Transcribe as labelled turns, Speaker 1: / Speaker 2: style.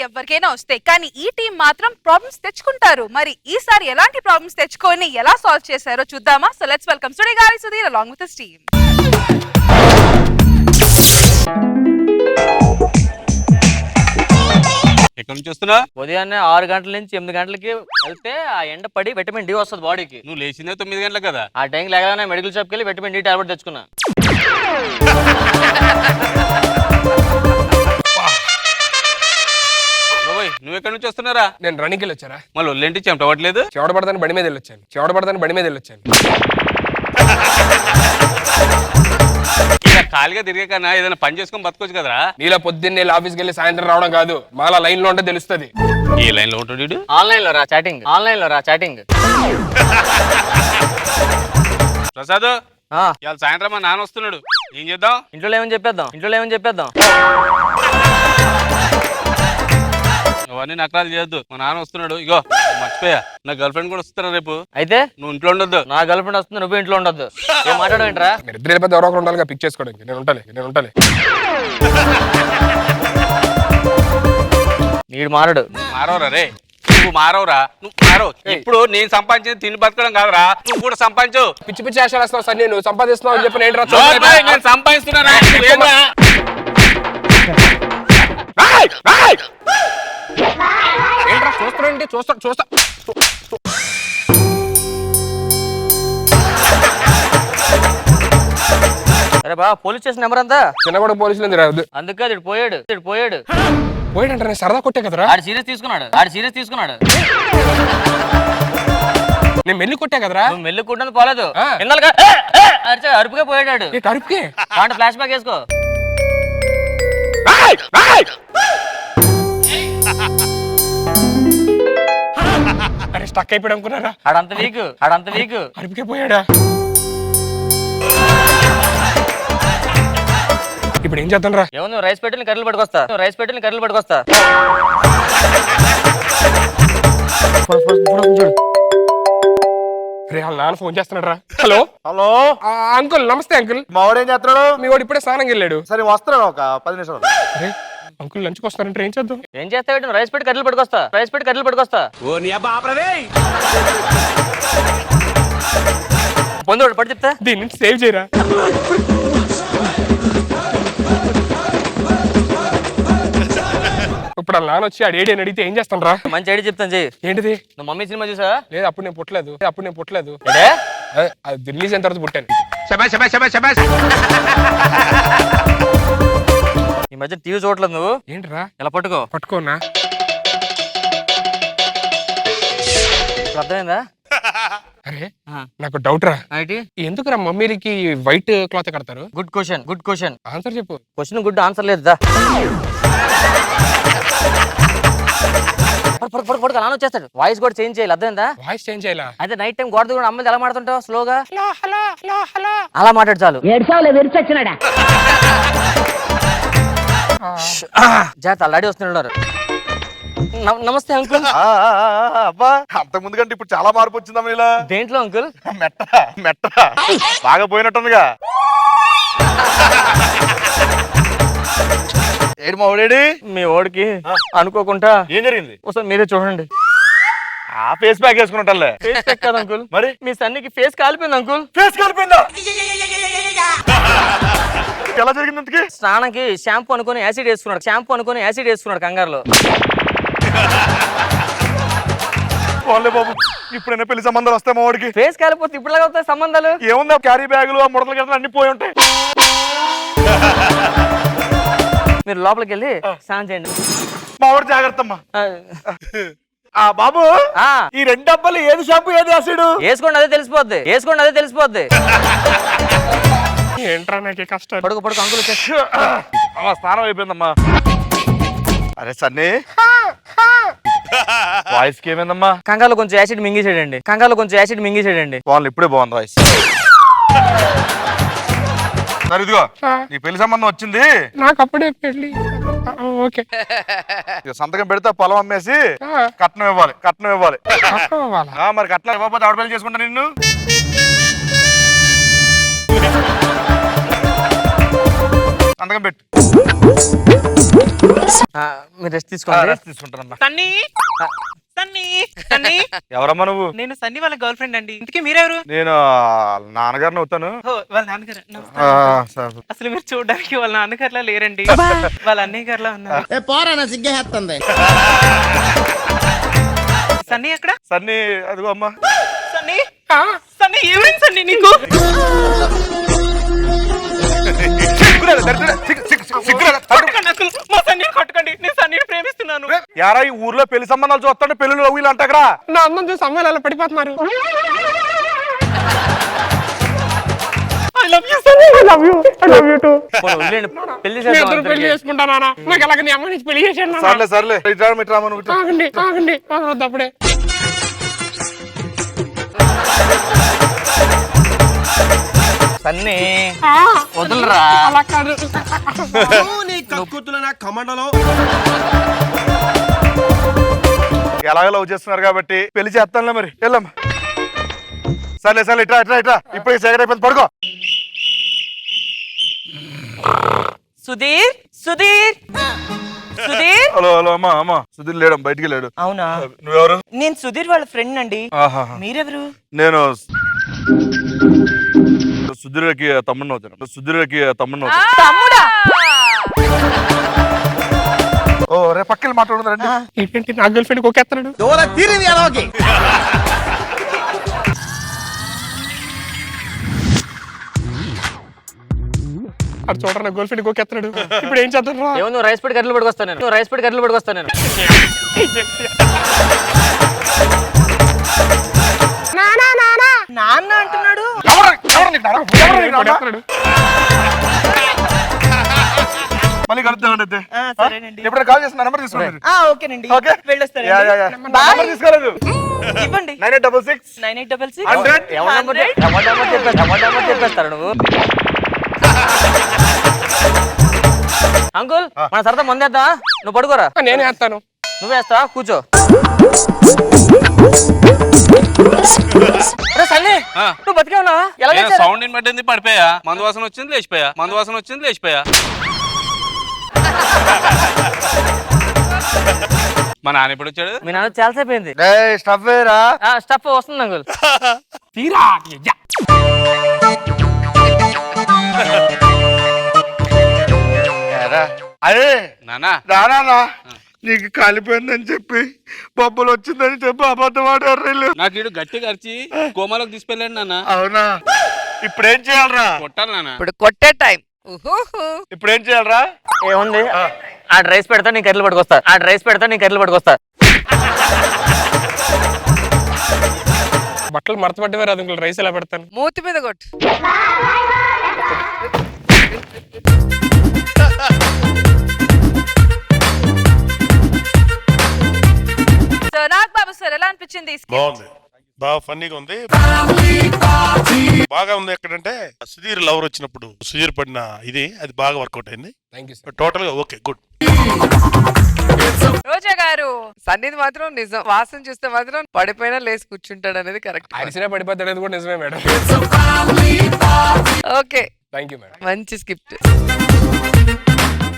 Speaker 1: ఎవరికైనా వస్తాయి, కానీ ఈ టీం మాత్రం ప్రాబ్లమ్స్ తెచ్చుకుంటారు. మరి ఈసారి ఎలాంటి ప్రాబ్లమ్స్ తెచ్చుకొని ఎలా సాల్వ్ చేశారో చూద్దామా? So let's welcome Sudigali Sudheer along with his team.
Speaker 2: ఎక్కడి నుంచి వస్తున్నా?
Speaker 3: ఉదయాన్నే 6 గంటల నుంచి 8 గంటలకి వెళ్తే ఆ ఎండ పడి విటమిన్ డి వస్తుంది బాడీకి.
Speaker 2: నువ్వు లేచిందే 9 గంటలకు కదా.
Speaker 3: ఆ టైంకి లేగానే మెడికల్ షాప్కి వెళ్ళి విటమిన్ డి టాబ్లెట్ తెచ్చుకున్నా.
Speaker 2: నువ్వు ఎక్కడి నుంచి వస్తున్నారా?
Speaker 4: నేను రన్నింగ్ వెళ్ళి వచ్చారా?
Speaker 2: మళ్ళీ ఒళ్ళేంటి చెమటవట్లేదు?
Speaker 4: చెవడ పడతాను బండి మీద వెళ్ళొచ్చాను.
Speaker 2: ఇలా ఖాళీగా తిరిగే కన్నా ఏదైనా పని చేసుకొని బతకొచ్చు కదరా.
Speaker 4: నీలా పొద్దున్నే ఆఫీస్కి వెళ్ళి సాయంత్రం రావడం కాదు, మాలా లైన్ లో ఉంటే తెలుస్తుంది.
Speaker 2: ఏ లైన్ లో ఉంటాడు?
Speaker 3: ఆన్లైన్ లో రా చాటింగ్.
Speaker 2: ప్రసాద్, ఇవాళ సాయంత్రం మా నాన్న వస్తున్నాడు, ఏం చేద్దాం?
Speaker 3: ఇంట్లో ఏమని చెప్పేద్దాం.
Speaker 2: అవన్నీ నకరాలు చేయొద్దు. మా నాన్న వస్తున్నాడు. ఇగో మర్చిపోయా, నా గర్ల్ ఫ్రెండ్ కూడా వస్తున్నా రేపు.
Speaker 3: అయితే
Speaker 2: నువ్వు ఇంట్లో ఉండొద్దు.
Speaker 3: నా గర్ల్ ఫ్రెండ్ వస్తుంది, నువ్వు ఇంట్లో ఉండొద్దు. ఏం మాట్లాడవేంట్రా?
Speaker 4: మీరు ఇద్దరు వెళ్ళిపోతే ఎవరో ఒకరు ఉండాలిగా పిక్ చేసుకోవడానికి. నేను ఉంటాలే.
Speaker 3: నీడు మారడు.
Speaker 2: మారవరా రే, నువ్వు మారవరా. ఇప్పుడు నేను సంపాదించింది తిని బతకడం కాదురా, నువ్వు కూడా సంపాదించు.
Speaker 4: పిచ్చి ఆశలు వేస్తావు సార్, నేను సంపాదిస్తున్నావు అని చెప్పి
Speaker 2: నేను సంపాదిస్తున్నా.
Speaker 4: ఏంట్రా చూస్తానండి? చూస్తా.
Speaker 3: అరే బా, పోలీస్ స్టేషన్ నెంబర్ అంతా
Speaker 4: చిన్న కూడా పోలీసులు రాదు.
Speaker 3: అందుకే ఇటు పోయాడు.
Speaker 4: పోయాడంటే నేను సరదా కొట్టే కదరా.
Speaker 3: ఆడు సీరియస్ తీసుకున్నాడు.
Speaker 4: నేను మెల్లి కొట్టే కదరా.
Speaker 3: నువ్వు మెల్లి కుట్టని పోలేదు, అరుపుగా పోయాడు.
Speaker 4: అరుపుకే
Speaker 3: ఫ్లాష్ బ్యాక్ వేసుకో.
Speaker 4: అరే స్టక్ అయిపోయాడు అనుకున్నారా?
Speaker 3: ఆడంత వీక్.
Speaker 4: అరుపుకే పోయాడా? ఇప్పుడు ఏం చేద్దాం రా?
Speaker 3: ఏమో రైస్ పెట్టిన కర్రలు పట్టుకొస్తా.
Speaker 4: రే వాళ్ళ నాన్న ఫోన్ చేస్తున్నాడు రా. హలో అంకుల్, నమస్తే అంకుల్.
Speaker 5: మా వాడు ఏం చేస్తున్నాడు?
Speaker 4: మీ వాడు ఇప్పుడే స్నానం వెళ్ళాడు.
Speaker 5: సరే వస్తున్నాడు, ఒక 10 నిమిషాలు.
Speaker 4: అరే అంకుల్ లంచ్కి వస్తారంటే ఏం చేద్దాం?
Speaker 3: ఏం చేస్తావు? రైస్ పెట్టి కర్రలు పట్టుకొస్తా. పొందోడు పడి చెప్తా.
Speaker 4: దీని నుంచి సేవ్ చేయరా. ఇప్పుడు వాళ్ళ నాన్న వచ్చి ఆ డేడీ అని అడిగితే ఏం చేస్తాను రా?
Speaker 3: మంచి ఐడియా చెప్తాను చెయ్యి.
Speaker 4: ఏంటిది?
Speaker 3: నువ్వు మమ్మీ సినిమా చూసా?
Speaker 4: లేదు, అప్పుడు నేను పుట్టలేదు.
Speaker 3: ఏడే?
Speaker 4: అది రిలీజ్ అయిన తర్వాత పుట్టాను.
Speaker 3: ఈ మధ్య టీవీ చూడట్లేదు నువ్వు.
Speaker 4: ఏంట్రా?
Speaker 3: ఇలా
Speaker 4: పట్టుకోనా?
Speaker 3: అర్థమైందా?
Speaker 4: అరే నాకు డౌట్ రా. ఎందుకురా మమ్మీలకి వైట్ క్లాత్ కడతారు?
Speaker 3: Good question.
Speaker 4: ఆన్సర్ చెప్పు.
Speaker 3: క్వశ్చన్ గుడ్, ఆన్సర్ లేదు. నాన్న వచ్చేస్తాడు. వాయిస్ కూడా చేంజ్ చేయాలి, అర్థమైందా?
Speaker 4: వాయిస్ చేంజ్ చేయాలా?
Speaker 3: అయితే నైట్ టైం గోడ కూడా అమ్మాయి ఎలా మాడుతుంటావు? స్లోగా అలా మాట్లాడు చాలు. జాగ్రత్త, ఆల్రెడీ వస్తున్నారు. నమస్తే అంకుల్.
Speaker 5: అబ్బా, అంతకు ముందు కంటే ఇప్పుడు చాలా మార్పు వచ్చిందమ్మా. ఇలా
Speaker 3: దేంట్లో అంకుల్?
Speaker 5: మెట్ట బాగా పోయినట్టుందిగా. ఏడు మా ఓడేడి?
Speaker 3: మీ ఓడికి అనుకోకుండా
Speaker 5: ఏం జరిగింది?
Speaker 3: ఒకసారి మీరే చూడండి.
Speaker 5: ఆ ఫేస్ ప్యాక్ వేసుకున్నట్లే.
Speaker 3: ఫేస్ ప్యాక్ కాదు అంకుల్, మరి మీ సన్నికి ఫేస్ కాలిపోయింది అంకుల్.
Speaker 5: ఫేస్ కాలిపోయిందా? ఎలా జరిగింది అంతకి?
Speaker 3: స్నానంకి షాంపూ అనుకుని యాసిడ్ వేసుకున్నాడు కంగారులో.
Speaker 5: పోన్లే బాబు, ఇప్పుడైనా పెళ్లి సంబంధాలు వస్తాయి మా వాడికి.
Speaker 3: ఫేస్ కాలిపోతే ఇప్పుడు లాగా వస్తాయి సంబంధాలు?
Speaker 5: ఏముంది, క్యారీ బ్యాగులు ఆ ముడతలు గట్రా అన్ని పోయి ఉంటాయి.
Speaker 3: మీరు లోపలికి వెళ్ళి స్నానం చేయండి.
Speaker 5: మా వాడు జాగ్రత్త అమ్మా. బాబు, ఈ 2 డబ్బాలు ఏది షాంపూ ఏది యాసిడ్?
Speaker 3: వేసుకోండి, అదే తెలిసిపోద్ది.
Speaker 4: ఏంట్రా నాకు కష్టం?
Speaker 3: పడుకో అంకుల్
Speaker 5: స్నానం అయిపోయిందమ్మా. అరే సన్నీ, వాయిస్ కి ఏమైందమ్మా?
Speaker 3: కంగాలో కొంచెం యాసిడ్ మింగేసేయండి.
Speaker 5: వాళ్ళు ఇప్పుడే బాగుంది వాయిస్. సరే ఇదిగో, నీ పెళ్లి సంబంధం వచ్చింది.
Speaker 4: నాకు అప్పుడే పెళ్లి. ఓకే,
Speaker 5: సంతకం పెడితే పొలం అమ్మేసి కట్నం ఇవ్వాలి. మరి కట్నం ఇవ్వకపోతే ఆవిడ పెళ్లి చేసుకుంటా నిన్ను. సంతకం పెట్టు.
Speaker 3: మీరు రెస్ట్ తీసుకోండి.
Speaker 5: రెస్ట్ తీసుకుంటానమ్మా.
Speaker 6: సన్నీ సన్నీ సన్నీ
Speaker 5: ఎవరమ్మా నువ్వు?
Speaker 6: నేను సన్నీ వాళ్ళ గర్ల్ ఫ్రెండ్ అండి. ఇంతకీ మీరెవరు?
Speaker 5: నేను నాన్నగారిని అవుతాను.
Speaker 6: ఓ, వాళ్ళ నాన్నగారు.
Speaker 5: ఆ, సార్.
Speaker 6: అసలు మీరు చూడడానికి వాళ్ళ నాన్నగారులా లేరండి, వాళ్ళ అన్నయ్య గారులా ఉన్నారు. సన్నీ ఎక్కడ?
Speaker 5: సన్నీ అదిగో అమ్మా.
Speaker 6: సన్నీ సన్నీ ఏమైంది సన్నీ నీకు? కొట్టకండి అంకుల్, మా సన్నీని కొట్టకండి. నేను సన్నీని ప్రేమిస్తున్నాను.
Speaker 5: యారా ఈ ఊర్లో పెళ్లి సంబంధాలు చూస్తాంటే పెళ్లిలో వీళ్ళు అంటారా?
Speaker 4: నా అమ్మని చూసి అమ్మాయిలు అలా పడిపోతున్నారు.
Speaker 6: I love you Sunny.
Speaker 4: I love you. I love you too.
Speaker 3: వదిలేండి, పెళ్లి
Speaker 4: మీ
Speaker 3: చేద్దాం
Speaker 4: ఇద్దరు పెళ్లి
Speaker 3: అందరికీ.
Speaker 4: చేసుకుంటానా? నాకు అలాగే నీ అమ్మ నుంచి పెళ్లి చేసాను.
Speaker 5: సర్లే సర్లే ఇట్రా నువ్వు.
Speaker 4: ఆగండి ఆగండి ఆగొద్దు అప్పుడే.
Speaker 3: సన్నీ
Speaker 4: ఆ,
Speaker 3: వదలరా.
Speaker 4: అలా కాదు.
Speaker 5: ఎలాగో లవ్ చేస్తున్నారు కాబట్టి పెళ్లి చేస్తానులే మరి. వెళ్ళమ్మా. సర్లే ఇట్రా ఇప్పుడే సెకండ్ అయిపోయింది, పడుకో.
Speaker 6: సుధీర్ సుధీర్ సుధీర్.
Speaker 5: హలో అమ్మా సుధీర్ లేడు, బయటికి లేడు.
Speaker 6: అవునా?
Speaker 5: నువ్వెవరు?
Speaker 6: నేను సుధీర్ వాళ్ళ ఫ్రెండ్ అండి.
Speaker 5: ఆహాహా.
Speaker 6: మీరెవరు?
Speaker 5: నేను సుధీర్కి తమ్ముడిని అవుతాను.
Speaker 1: తమ్ముడా?
Speaker 5: ఓ రే పక్కకి మాట్లాడుతుంది రండి.
Speaker 4: ఏంటంటే నా గర్ల్ ఫ్రెండ్ కొక్కేస్తున్నాడు. అది చూడరా, నా గర్ల్ ఫ్రెండ్ కొక్కేస్తున్నాడు. ఇప్పుడు ఏం చేద్దాం రా?
Speaker 3: ఏమో నువ్వు రైస్ పెట్టి గడ్డలు పట్టుకొస్తాను నేను. రైస్ పెట్టి గడ్డలు పట్టుకొస్తాను నేను.
Speaker 4: నానా నానా
Speaker 6: నాన్న అంటున్నాడు.
Speaker 5: ఎవరు నీకు నాన్న? ఎవరు నీకు నాన్న?
Speaker 4: కొట్టేస్తున్నాడు.
Speaker 5: మళ్ళీ కలుద్దామండి.
Speaker 6: సరేనండి.
Speaker 5: ఎప్పుడైనా కాల్ చేసిన నెంబర్ తీసుకోండి.
Speaker 6: ఓకేనండి.
Speaker 5: ఓకే.
Speaker 6: వెళ్ళొస్తాను.
Speaker 5: నెంబర్ తీసుకోలేదు.
Speaker 6: ఇవ్వండి.
Speaker 5: 9866
Speaker 6: 9866
Speaker 5: 100.
Speaker 3: ఎవరి నెంబర్ చెప్పేస్తారు నువ్వు? అంకుల్ మన సరదా మందేద్దా? నువ్వు పడుకోరా.
Speaker 4: నేనే వేస్తాను.
Speaker 3: నువ్వే వేస్తా, కూర్చో. సన్నీ నువ్వు బతికే ఉన్నావా? ఎలా
Speaker 2: సౌండ్ పట్టింది, పడిపోయా. మందు వాసన వచ్చింది లేచిపోయా. మా నాన్న ఎప్పుడు వచ్చాడు?
Speaker 3: మీ నాన్న చాలాసేపు అయింది.
Speaker 5: స్టఫ్ వేరా?
Speaker 3: స్టఫ్ వస్తుంది అంకుల్.
Speaker 4: తీరా
Speaker 5: అదే
Speaker 2: నానా
Speaker 5: నీకు కాలిపోయిందని చెప్పి బొబ్బలు వచ్చిందని చెప్పి అబద్ధం ఆడారు.
Speaker 2: నాకు ఇడు గట్టి ఖర్చి కోమలోకి తీసుకెళ్ళండి నాన్న.
Speaker 5: అవునా? ఇప్పుడేం చేయాలరా?
Speaker 2: కొట్టాలి నాన్న.
Speaker 1: ఇప్పుడు కొట్టే టైం.
Speaker 5: ఇప్పుడేం చేయాలరా?
Speaker 3: ఏముంది, ఆ రైస్ పెడతా నీ కర్రలు పట్టుకొస్తా.
Speaker 4: బట్టలు మడత పడ్డవే రాదు ఇంకో రైస్ ఎలా పెడతాను?
Speaker 1: మూతి మీద కొట్టు. నాకు బాబు సార్ ఎలా అనిపించింది?
Speaker 7: బాగుంది, బాగా ఫన్నీగా ఉంది, బాగా ఉంది. ఎక్కడంటే సుధీర్ లవర్ వచ్చినప్పుడు సుధీర్ పడిన అది బాగా వర్కౌట్ అయింది. టోటల్ గా ఓకే, గుడ్.
Speaker 1: రోజా గారు,
Speaker 8: సన్నిధి మాత్రం నిజం, వాసన చూస్తే మాత్రం పడిపోయినా లేసి కూర్చుంటాడు అనేది కరెక్ట్.
Speaker 4: అరిసినా పడిపోతాడు అనేది కూడా నిజమే madam.
Speaker 8: Okay,
Speaker 4: thank you madam.
Speaker 8: మంచి స్కిప్ట్.